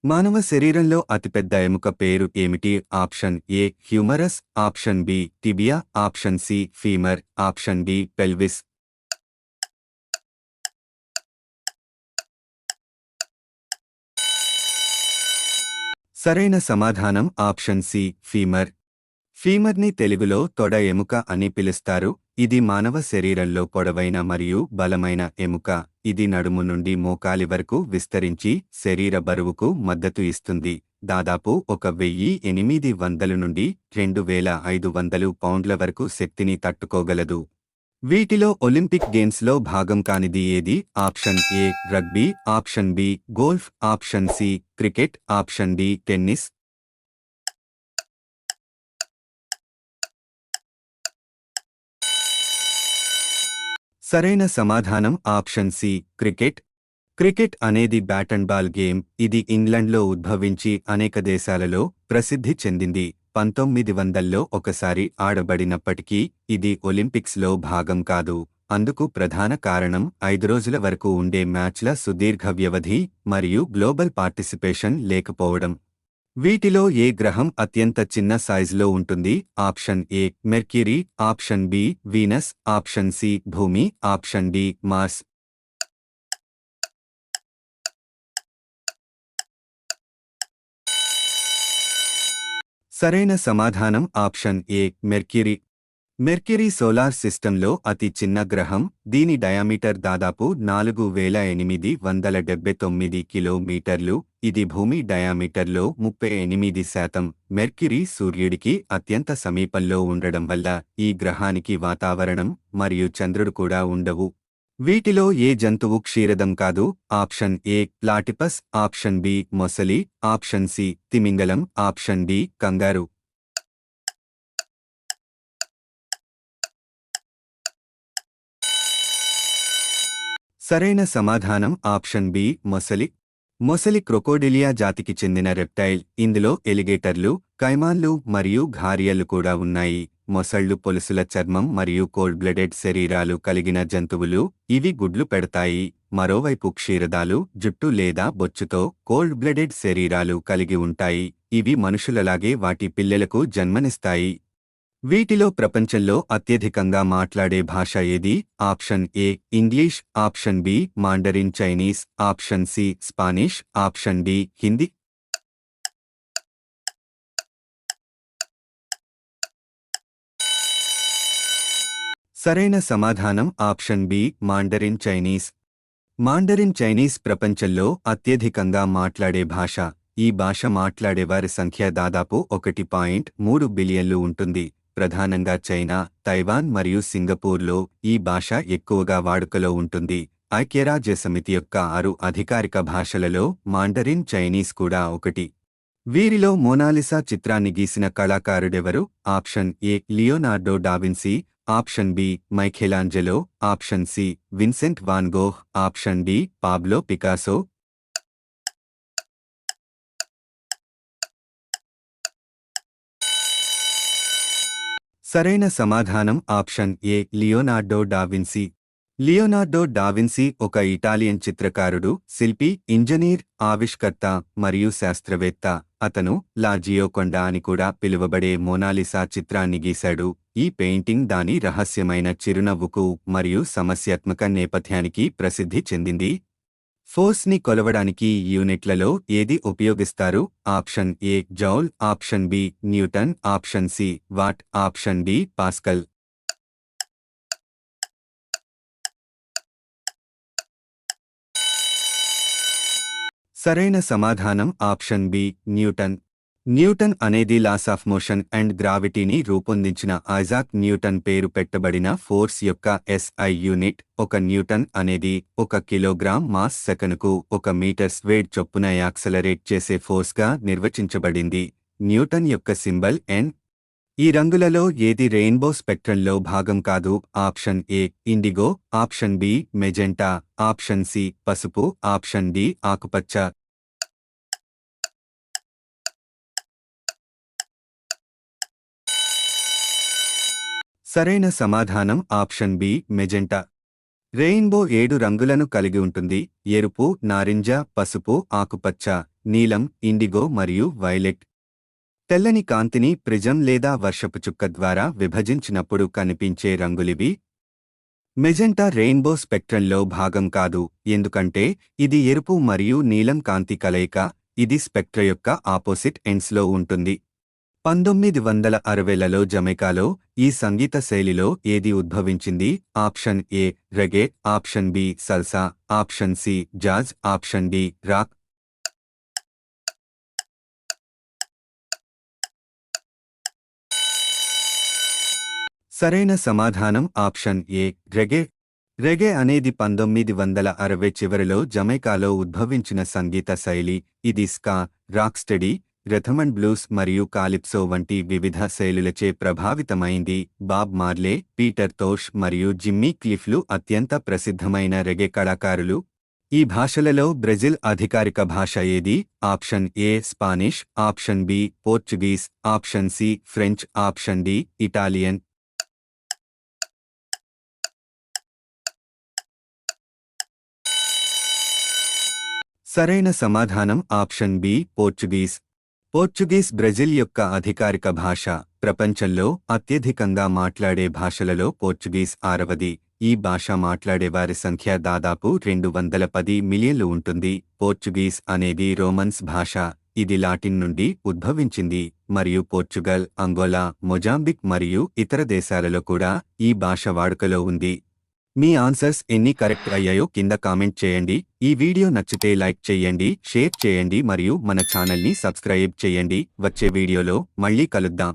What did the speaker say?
మానవ శరీరంలో అతిపెద్ద ఎముక పేరు ఏమిటి? Option A humerus, option B tibia, option C femur, option D pelvis. సరైన సమాధానం ఆప్షన్ సి ఫీమర్. ఫీమర్ని తెలుగులో తొడ ఎముక అని పిలుస్తారు. ఇది మానవ శరీరంలో పొడవైన మరియు బలమైన ఎముక. ఇది నడుము నుండి మోకాలి వరకు విస్తరించి శరీర బరువుకు మద్దతు ఇస్తుంది. దాదాపు 1800 నుండి 2500 పౌండ్ల వరకు శక్తిని తట్టుకోగలదు. వీటిలో ఒలింపిక్ గేమ్స్లో భాగం కానిది ఏది? Option A rugby, option B golf, option C cricket, option D tennis. సరైన సమాధానం ఆప్షన్ సి క్రికెట్. క్రికెట్ అనేది బ్యాట్ అండ్ బాల్ గేమ్. ఇది ఇంగ్లండ్లో ఉద్భవించి అనేక దేశాలలో ప్రసిద్ధి చెందింది. 1900లో ఒకసారి ఆడబడినప్పటికీ ఇది ఒలింపిక్స్లో భాగం కాదు. అందుకు ప్రధాన కారణం 5 రోజుల వరకు ఉండే మ్యాచ్ల సుదీర్ఘ వ్యవధి మరియు గ్లోబల్ పార్టిసిపేషన్ లేకపోవడం. వీటిలో ఏ గ్రహం అత్యంత చిన్న సైజులో ఉంటుంది? Option A Mercury, option B Venus, option C భూమి, ఆప్షన్ డి మార్స్. సరైన సమాధానం option A Mercury. Mercury solar సిస్టంలో అతి చిన్న గ్రహం. దీని డయామీటర్ దాదాపు 4879 కిలోమీటర్లు. ఇది భూమి డయామీటర్లో 38%. మెర్క్యూరీ సూర్యుడికి అత్యంత సమీపంలో ఉండడం వల్ల ఈ గ్రహానికి వాతావరణం మరియు చంద్రుడు కూడా ఉండవు. వీటిలో ఏ జంతువు క్షీరదం కాదు? Option A platypus, option B మొసలి, ఆప్షన్ సి తిమింగలం, ఆప్షన్ డి కంగారు. సరైన సమాధానం ఆప్షన్ బి మొసలి. మొసలి క్రొకోడిలియా జాతికి చెందిన రెప్టైల్. ఇందులో ఎలిగేటర్లు, కైమాన్లు మరియు ఘారియలు కూడా ఉన్నాయి. మొసళ్ళు పొలుసుల చర్మం మరియు కోల్డ్ బ్లడెడ్ శరీరాలు కలిగిన జంతువులు. ఇవి గుడ్లు పెడతాయి. మరోవైపు క్షీరదాలు జుట్టు లేదా బొచ్చుతో కోల్డ్ బ్లడెడ్ శరీరాలు కలిగి ఉంటాయి. ఇవి మనుషులలాగే వాటి పిల్లలకు జన్మనిస్తాయి. వీటిలో ప్రపంచంలో అత్యధికంగా మాట్లాడే భాష ఏది? Option A English, option B Mandarin Chinese, option C Spanish, option D Hindi. సరైన సమాధానం option B Mandarin Chinese. Mandarin Chinese ప్రపంచంలో అత్యధికంగా మాట్లాడే భాష. ఈ భాష మాట్లాడేవారి సంఖ్య దాదాపు 1.3 బిలియన్లు ఉంటుంది. ప్రధానంగా చైనా, తైవాన్ మరియు సింగపూర్లో ఈ భాష ఎక్కువగా వాడుకలో ఉంటుంది. ఐక్యరాజ్యసమితి యొక్క 6 అధికారిక భాషలలో మాండరిన్ చైనీస్ కూడా ఒకటి. వీరిలో మోనాలిసా చిత్రాన్ని గీసిన కళాకారుడెవరు? Option A Leonardo da Vinci, option B Michelangelo, option C Vincent van Gogh, option D Pablo Picasso. సరైన సమాధానం option A Leonardo da Vinci. Leonardo da Vinci ఒక ఇటాలియన్ చిత్రకారుడు, శిల్పి, ఇంజనీర్, ఆవిష్కర్త మరియు శాస్త్రవేత్త. అతను లా జియోకొండ అని కూడా పిలువబడే మోనాలిసా చిత్రాన్ని గీశాడు. ఈ పెయింటింగ్ దాని రహస్యమైన చిరునవ్వుకు మరియు సమస్యాత్మక నేపథ్యానికి ప్రసిద్ధి చెందింది. ఫోర్స్ని కొలవడానికి యూనిట్లలో ఏది ఉపయోగిస్తారు? Option A joule, option B Newton, option C watt, option D Pascal. సరైన సమాధానం ఆప్షన్ బి న్యూటన్. న్యూటన్ అనేది లాస్ ఆఫ్ మోషన్ అండ్ గ్రావిటీని రూపొందించిన ఐజాక్ న్యూటన్ పేరు పెట్టబడిన ఫోర్స్ యొక్క SI యూనిట్. 1 న్యూటన్ అనేది 1 కిలోగ్రామ్ మాస్ సెకనుకు 1 మీటర్ స్క్వేర్ చొప్పున యాక్సలరేట్ చేసే ఫోర్స్గా నిర్వచించబడింది. న్యూటన్ యొక్క సింబల్ N. ఈ రంగులలో ఏది రెయిన్బో స్పెక్ట్రంలో భాగం కాదు? Option A indigo, option B magenta, option C పసుపు, ఆప్షన్ డి ఆకుపచ్చ. సరైన సమాధానం ఆప్షన్ బి మెజెంటా. రెయిన్బో 7 రంగులను కలిగి ఉంటుంది: ఎరుపు, నారింజ, పసుపు, ఆకుపచ్చ, నీలం, ఇండిగో మరియు వైలెట్. తెల్లని కాంతిని ప్రిజం లేదా వర్షపు చుక్క ద్వారా విభజించినప్పుడు కనిపించే రంగులివి. మెజెంటా రెయిన్బో స్పెక్ట్రంలో భాగం కాదు, ఎందుకంటే ఇది ఎరుపు మరియు నీలం కాంతి కలయిక. ఇది స్పెక్ట్ర యొక్క ఆపోజిట్ ఎండ్స్లో ఉంటుంది. 1960లలో జమైకాలో ఈ సంగీత శైలిలో ఏది ఉద్భవించింది? Option A reggae, option B salsa, option C jazz, option D rock. సరైన సమాధానం ఆప్షన్ ఏ రెగే. రెగే అనేది 1960 చివరిలో జమైకాలో ఉద్భవించిన సంగీత శైలి. ఇది స్కా, రాక్స్టెడీ, రథమన్ బ్లూస్ మరియు కాలిప్సో వంటి వివిధ శైలులచే ప్రభావితమైంది. బాబ్ మార్లే, పీటర్ తోష్ మరియు జిమ్మీ క్లిఫ్లు అత్యంత ప్రసిద్ధమైన రెగే కళాకారులు. ఈ భాషలలో బ్రెజిల్ అధికారిక భాష ఏది? Option A Spanish, option B Portuguese, option C French, option D Italian. సరైన సమాధానం option B Portuguese. Portuguese Brazil యొక్క అధికారిక భాష. ప్రపంచంలో అత్యధికంగా మాట్లాడే భాషలలో పోర్చుగీస్ 6వది. ఈ భాష మాట్లాడేవారి సంఖ్య దాదాపు 210 మిలియన్లు ఉంటుంది. పోర్చుగీస్ అనేది రోమన్స్ భాష. ఇది లాటిన్ నుండి ఉద్భవించింది మరియు పోర్చుగల్, అంగోలా, మొజాంబిక్ మరియు ఇతర దేశాలలో కూడా ఈ భాష వాడుకలో ఉంది. మీ ఆన్సర్స్ ఎన్ని కరెక్ట్ అయ్యాయో కింద కామెంట్ చేయండి. ఈ వీడియో నచ్చితే లైక్ చేయండి, షేర్ చేయండి మరియు మన ఛానల్ని సబ్స్క్రైబ్ చేయండి. వచ్చే వీడియోలో మళ్ళీ కలుద్దాం.